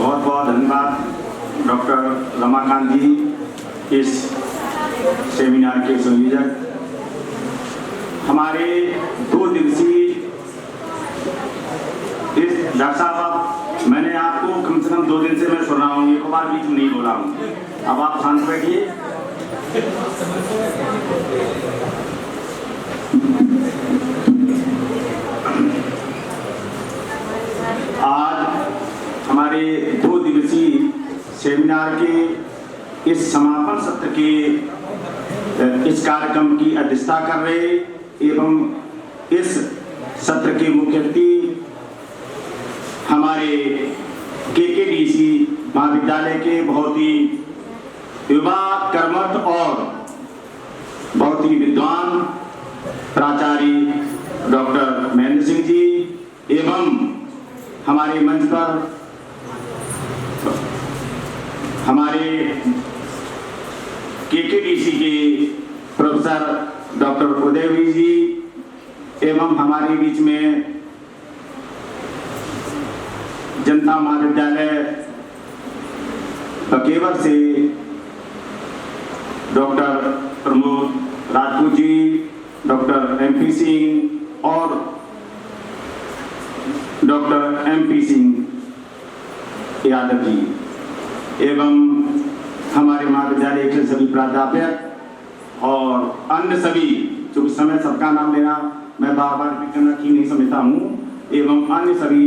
बहुत बहुत धन्यवाद डॉक्टर रमाकांत जी, इस सेमिनार के संयोजक। हमारे 2 दिवसीय इस डॉक्टर साहब, मैंने आपको कम से कम 2 दिन से मैं सुन रहा हूँ, एक बार बीच में नहीं बोला हूँ। अब आप शांत बैठिए। आज हमारे 2 दिवसीय सेमिनार के इस समापन सत्र के इस कार्यक्रम की अध्यक्षता कर रहे एवं इस सत्र के मुख्य अतिथि हमारे केकेडीसी महाविद्यालय के बहुत ही युवा, कर्मठ और बहुत ही विद्वान प्राचार्य डॉक्टर महेंद्र सिंह जी एवं हमारे मंच पर हमारे केकेडीसी के प्रोफेसर डॉक्टर उदयवीर जी एवं हमारे बीच में जनता महाविद्यालय बकेवर से doctor Pramod Rajput ji, doctor MP Singh और डॉक्टर MP सिंह यादव जी एवं हमारे महाविद्यालय के सभी प्राध्यापक और अन्य सभी, जो समय सबका नाम लेना मैं बार बार करना ठीक नहीं समझता हूँ, एवं अन्य सभी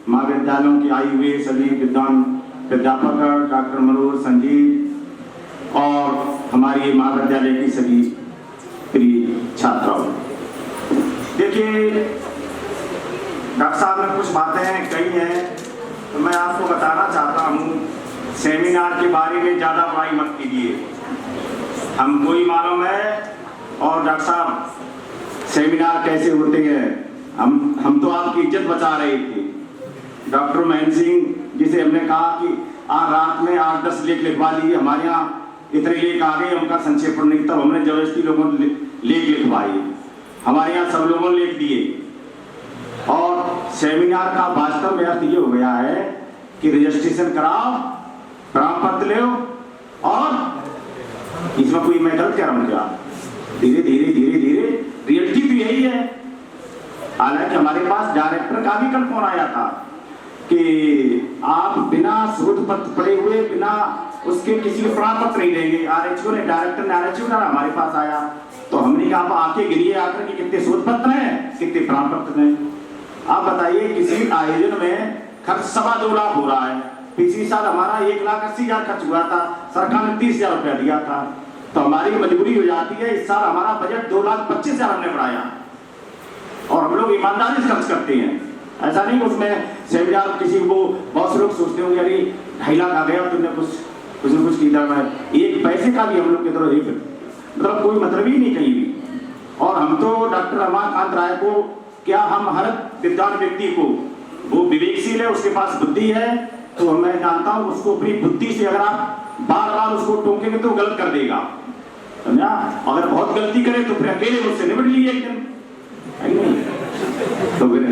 महाविद्यालयों के आए हुए सभी विद्वान प्राध्यापक, डॉक्टर मनोहर संजीव और हमारे महाविद्यालय की सभी प्रिय छात्राओं। देखिए, डॉक्टर साहब ने कुछ बातें कही हैं तो मैं आपको बताना चाहता हूँ, सेमिनार के बारे में ज़्यादा पढ़ाई मत कीजिए, हमको ही मालूम है। और डॉक्टर साहब, सेमिनार कैसे होते हैं, हम तो आपकी इज्जत बचा रहे थे। डॉक्टर महेंद्र सिंह जिसे हमने कहा कि आज रात में 8-10 लेख लिखवा दिए, हमारे यहाँ इतने लेख आ गए, उनका संक्षेपण नहीं, तब हमने जबरदस्ती लोगों ने लेख लिखवाए। हमारे यहाँ सब लोगों ने लिख दिए। और सेमिनार का वास्तव में अर्थ ये हो गया है कि रजिस्ट्रेशन कराओ, प्रमाण पत्र लो, और इसमें कोई मैं गलत कह रहा हूँ क्या? धीरे धीरे धीरे धीरे रियलिटी तो यही है। हालांकि हमारे पास डायरेक्टर का भी कल फोन आया था कि आप बिना शोध पत्र पढ़े हुए, बिना उसके किसी के प्रमाण पत्र नहीं लेंगे। RHO ने, डायरेक्टर ने RHO का हमारे पास आया तो हमने कहा आप आके गिरिए आकर के कितने शोध पत्र हैं, कितने प्रमाण पत्र हैं। आप बताइए, किसी आयोजन में खर्च 2.25 लाख हो रहा है। पिछले साल हमारा 1,80,000 खर्च हुआ था, सरकार ने 30,000 रुपया दिया था, तो हमारी मजबूरी हो जाती है। इस साल हमारा बजट 2,25,000 हमने बढ़ाया और हम लोग ईमानदारी से खर्च करते हैं। ऐसा नहीं उसमें सेमिनार किसी को, बहुत से लोग सोचते होंगे अरे 2.5 लाख आ गया तुमने कुछ न कुछ किया है, 1 पैसे का भी हम लोग की तरह मतलब कोई मतलब ही नहीं कहीं भी। और हम तो डॉक्टर रमाकांत राय को क्या, हम हर विद्वान व्यक्ति को, वो विवेकशील है, उसके पास बुद्धि है, तो मैं जानता हूँ उसको अपनी बुद्धि से अगर आप बार बार उसको टोकेंगे तो गलत कर देगा, समझा? अगर बहुत गलती करे तो फिर अकेले मुझसे निपट लीजिए एक दिन, तो फिर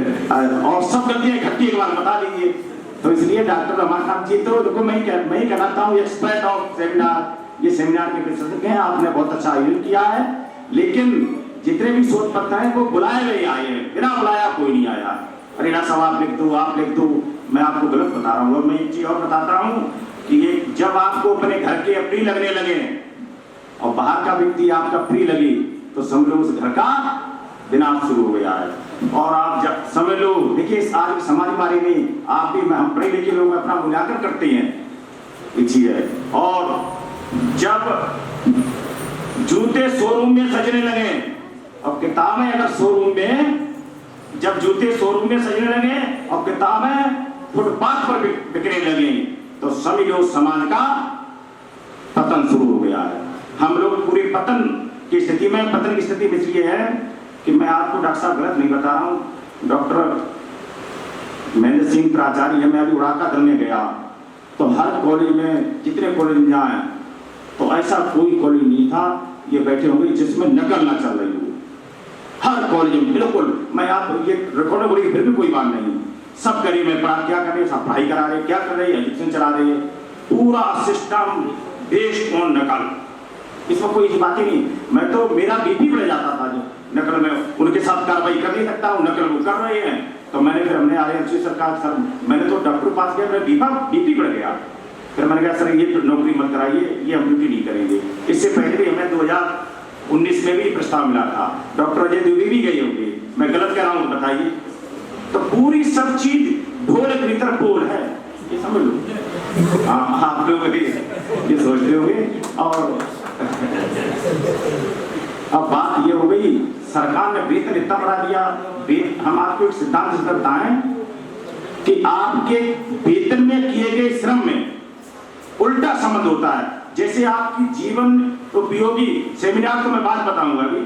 और सब गलतियां इकट्ठी एक बार बता दीजिए। तो इसलिए डॉक्टर रमाकांत जी तो देखो मैं ही कहना हूँ एक्सपर्ट ऑफ सेमिनार, ये सेमिनार के विशेषज्ञ हैं, आपने बहुत अच्छा आयोजन किया है। लेकिन जितने भी शोध पत्र हैं वो बुलाए हुए आए हैं, बिना बुलाया कोई नहीं आया। अरे ना सब आप लिख दो, मैं आपको गलत बता रहा हूँ। और मैं एक चीज और बताता हूँ कि ये जब आपको अपने घर के फ्री लगने लगे और बाहर का व्यक्ति आपका फ्री लगे तो समझ लो उस घर का विनाश शुरू हो गया है। और आप जब समझ लो, देखिए आज समाज बारे में आप भी, हम पढ़े लिखे लोग अपना मूल्यांकन करते हैं, ये चीज है। और जब जूते शोरूम में सजने लगे और किताबें अगर शोरूम में, जब जूते शोरूम में सजने लगे और किताबें फुटपाथ पर बिकने लगे तो समझ लो समाज का पतन शुरू हो गया है। हम लोग पूरे पतन की स्थिति में इसलिए है कि मैं आपको डॉक्टर साहब गलत नहीं बता रहा हूँ। डॉक्टर महेंद्र सिंह प्राचार्य है, मैं अभी उड़ाका दल में गया तो हर कॉलेज में, जितने कॉलेज में जाए तो ऐसा कोई कॉलेज नहीं था ये बैठे होंगे जिसमें नकल ना चल रही हो। हर कॉलेज में बिल्कुल, मैं आप ये रिकॉर्ड बोली फिर भी कोई बात नहीं, सब गरीब में पढ़ा, क्या कर रहे, सब पढ़ाई करा रहे, क्या कर रहे, एजुकेशन चला रहे हैं, पूरा सिस्टम बेस्ड ऑन नकल। इसमें कोई बात ही नहीं। मैं तो मेरा बीपी बढ़ जाता था जो नकल में, उनके साथ कार्रवाई कर नहीं सकता हूँ, नकल वो कर रहे हैं। तो मैंने फिर हमने आरएमसी सरकार सर, मैंने तो डॉक्टर के पास गया, मेरा बीपी बढ़ गया। फिर मैंने कहा सर ये नौकरी मत कराइए, ये हम ड्यूटी नहीं करेंगे। इससे पहले भी हमें 2019 में भी प्रस्ताव मिला था, डॉक्टर अजय दुबे भी गए होंगे, मैं गलत कह रहा हूँ बताइए। तो पूरी सब चीज ढोल के भीतर बोल है, ये समझ लो। आप लोग ये सोच रहे होंगे। और अब बात ये हो गई, सरकार ने वेतन इतना बढ़ा दिया। हम आपको एक सिद्धांत बताएं कि आपके वेतन में किए गए श्रम में उल्टा संबंध होता है। जैसे आपकी जीवन उपयोगी सेमिनार, तो मैं बात बताऊंगा अभी,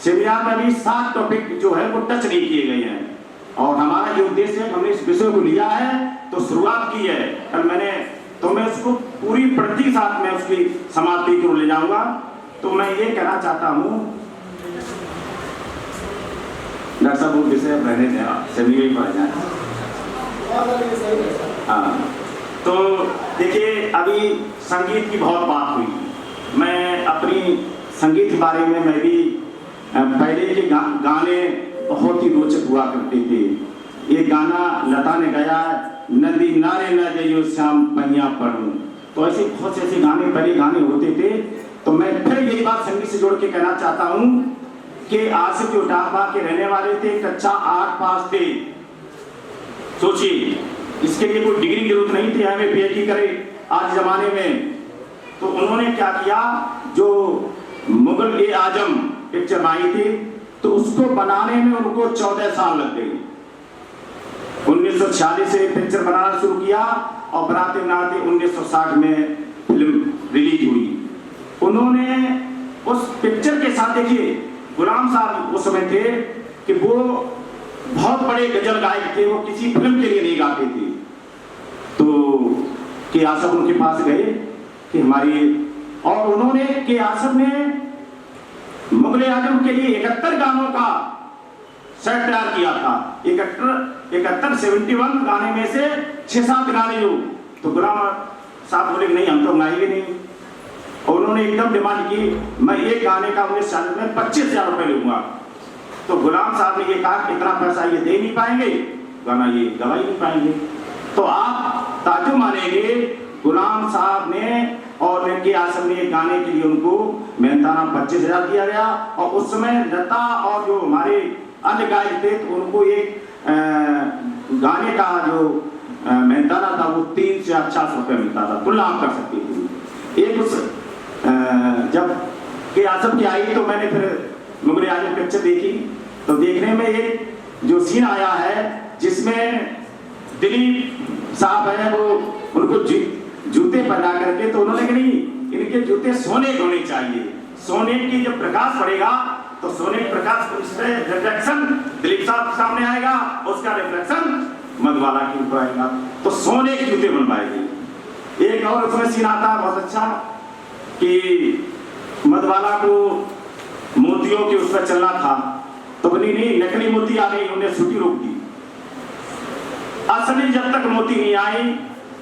सेमिनार में अभी 7 टॉपिक जो है वो टच नहीं किए गए हैं। और हमारा जो उद्देश्य है, हमने इस विषय को लिया है तो शुरुआत की है कल मैंने, तो मैं उसको पूरी प्रगति के साथ में उसकी समाप्ति की ओर ले जाऊंगा। तो मैं ये कहना चाहता हूँ, डॉक्टर साहब वो विषय रहने दें, सेमिनार पर जाए। हाँ, तो देखिए अभी संगीत की बहुत बात हुई। मैं अपनी संगीत के बारे में मैं भी पहले के गाने बहुत ही रोचक हुआ करते थे। ये गाना लता ने गाया, नदी नारे न जइयो श्याम पैया पढ़ूं। तो ऐसे बहुत से ऐसे गाने पहले गाने होते थे। तो मैं फिर यही बात संगीत से जोड़ के कहना चाहता हूँ कि आसिफ जो इटावा के रहने वाले थे, कक्षा 8 पास थे। सोचिए, इसके लिए कोई डिग्री की जरूरत नहीं थी, हमें पीएचडी करे आज जमाने में। तो उन्होंने क्या किया, जो मुगल ए आजम पिक्चर आई थी, तो उसको बनाने में उनको 14 साल लग गए। 1946 से पिक्चर बनाना शुरू किया और बनाते बनाते 1960 में फिल्म रिलीज हुई। उन्होंने उस पिक्चर के साथ, देखिए गुलाम साहब उस समय थे कि वो बहुत बड़े गजल गायक थे, वो किसी फिल्म के लिए नहीं गाते थे। तो के आसफ उनके पास गए कि हमारी, और उन्होंने के आसफ ने मुगल आजम के लिए 71 गानों का सेट तैयार किया था। 71 गाने में से 6-7 गाने जो, तो गुलाम साहब बोले नहीं हम तो गाएंगे नहीं। और उन्होंने एकदम डिमांड की, मैं एक गाने का 1940 में 25,000 रुपए लूंगा। तो गुलाम साहब ने ये कहा इतना पैसा ये दे नहीं पाएंगे, गाना ये गवा ही नहीं पाएंगे। तो आप ताजुब मानेंगे, गुलाम साहब ने और के आसम ने गाने के लिए उनको मेहनताना 25,000 दिया गया। और उस समय लता और जो हमारे अन्य गायक थे, तो उनको एक गाने का जो मेहनताना था वो 3 से 50 रुपए मिलता था। तुलना आप कर सकते थे। एक उस जब के आसम की आई तो मैंने फिर मुगल आजम पिक्चर देखी। तो देखने में एक जो सीन आया है जिसमें दिलीप साहब है, वो उनको जूते पहना करके, तो उन्होंने कहा नहीं इनके जूते सोने के होने चाहिए, सोने की जब प्रकाश पड़ेगा तो सोने के प्रकाश उससे रिफ्लेक्शन दिलीप साहब के सामने आएगा, उसका रिफ्लेक्शन मधुबाला के ऊपर आएगा, तो सोने के जूते बनवाएगी। एक और उसमें सीन आता है बहुत अच्छा कि मधुबाला को मोतियों के उस पर चलना था, तो नहीं नकली मोती आ गई, उन्हें छुट्टी रोक दी। असली जब तक मोती नहीं आई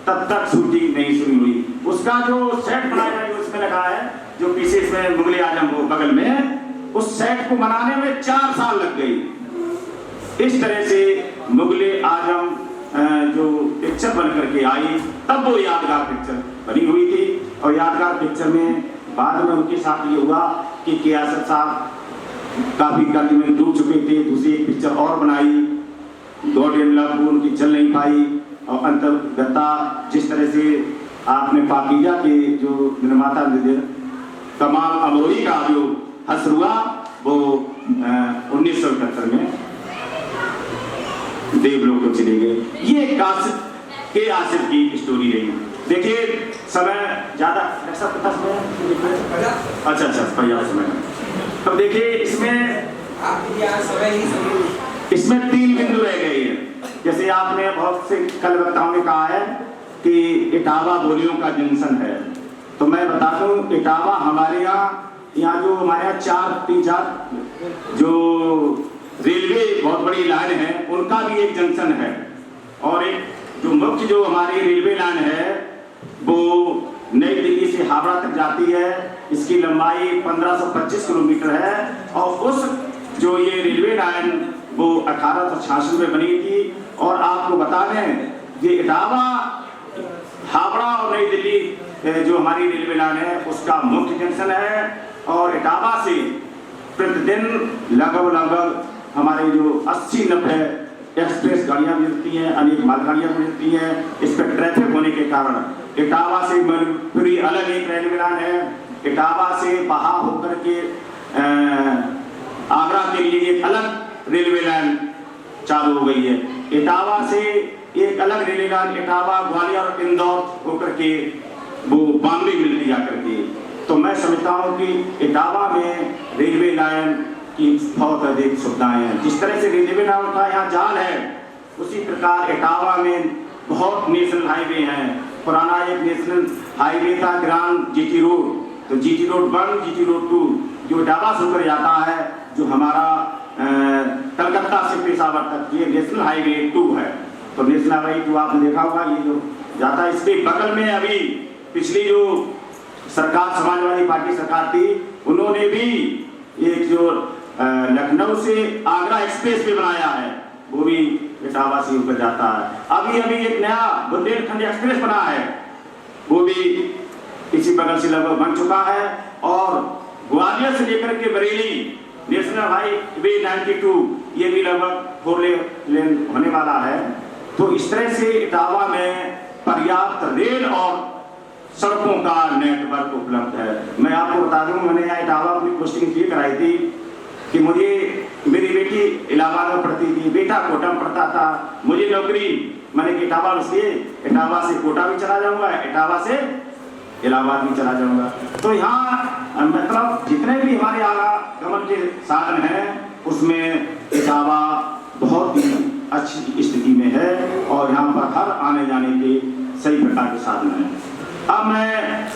तब तक छुट्टी नहीं शुरू हुई। उसका जो सेट बनाया जो इसमें लगा है, जो पीछे इसमें मुगल आजम को बगल में, उस सेट को बनाने में 4 साल लग गई। इस तरह से मुगल आजम जो पिक्चर बन करके आई, तब वो यादगार पिक्चर बनी हुई थी। और यादगार पिक्चर में बाद में उनके साथ ये हुआ कि कियासत साहब काफी कर्ज में डूब चुके थे, दूसरी एक पिक्चर और बनाई, गॉड इन लव, उनकी चल नहीं पाई। और अंतर्गता जिस तरह से आपने पाकीजा के जो निर्माता कमाल अमरोही का जो हस्र हुआ, वो 1971 में देवलोक को चले गए। ये कासिफ के आसिफ की स्टोरी रही। देखिए समय ज्यादा पता अच्छा पहिया समय। तो देखिए इसमें 3 बिंदु रह गए हैं। जैसे आपने बहुत से कल वक्ताओं ने कहा है कि इटावा बोलियों का जंक्शन है, तो मैं बता दूं इटावा हमारे यहाँ जो हमारे यहाँ 3-4 जो रेलवे बहुत बड़ी लाइन है, उनका भी एक जंक्शन है। और एक जो मुख्य जो हमारी रेलवे लाइन है वो नई दिल्ली से हावड़ा तक जाती है। इसकी लंबाई 1525 किलोमीटर है और उस जो ये रेलवे लाइन वो 1866 में बनी थी। और आपको बता दें ये इटावा, हावड़ा और नई दिल्ली जो हमारी रेलवे लाइन है उसका मुख्य जंक्शन है। और इटावा से प्रतिदिन लगभग हमारे जो 80-90 एक्सप्रेस गाड़ियां मिलती हैं, अनेक मालगाड़ियां मिलती हैं। इस पर ट्रैफिक होने के कारण इटावा से पूरी अलग एक रेलवे लाइन है। इटावा से बाहर होकर के आगरा के लिए एक अलग रेलवे लाइन चालू हो गई है। इटावा से एक अलग रेलवे लाइन इटावा, ग्वालियर और इंदौर होकर के वो बॉम्बे मिलती जाकर के। तो मैं समझता हूँ कि इटावा में रेलवे लाइन की बहुत अधिक सुविधाएं हैं। जिस तरह से रेलवे लाइन का यहाँ जाल है उसी प्रकार इटावा में बहुत नेशनल हाईवे हैं। पुराना एक नेशनल हाईवे था ग्रांड जीटी रोड, तो जीटी रोड 1, जीटी रोड 2 जो इटावा से होकर जाता है, जो हमारा कलकत्ता से पेशावर तक ये नेशनल हाईवे 2 है। तो नेशनल हाईवे 2 आपने देखा होगा ये जो जाता है। इसके बगल में अभी पिछली जो सरकार समाजवादी पार्टी सरकार थी उन्होंने भी एक जो लखनऊ से आगरा एक्सप्रेस भी बनाया है, वो भी इटावा से होकर जाता है। अभी एक नया बुंदेलखंड एक्सप्रेस बना है, वो भी इसी बगल से लगभग बन चुका है। और ग्वालियर से लेकर के बरेली नेशनल हाईवे 92 ये भी लगभग 4 लेन होने वाला है। तो इस तरह से इटावा में पर्याप्त रेल और सड़कों का नेटवर्क उपलब्ध है। मैं आपको बता दूं, मैंने यहाँ इटावा अपनी पोस्टिंग इसलिए कराई थी कि मुझे मेरी बेटी इलाहाबाद में पढ़ती थी, बेटा कोटा में पढ़ता था, मुझे नौकरी मैंने इटावा इसलिए इटावा से कोटा भी चला जाऊंगा, इटावा से इलाहाबाद भी चला जाऊंगा। तो यहाँ मतलब जितने भी हमारे आवागमन के साधन हैं उसमें इटावा बहुत ही अच्छी स्थिति में है और यहाँ पर हर आने जाने के सही प्रकार के साधन हैं। अब मैं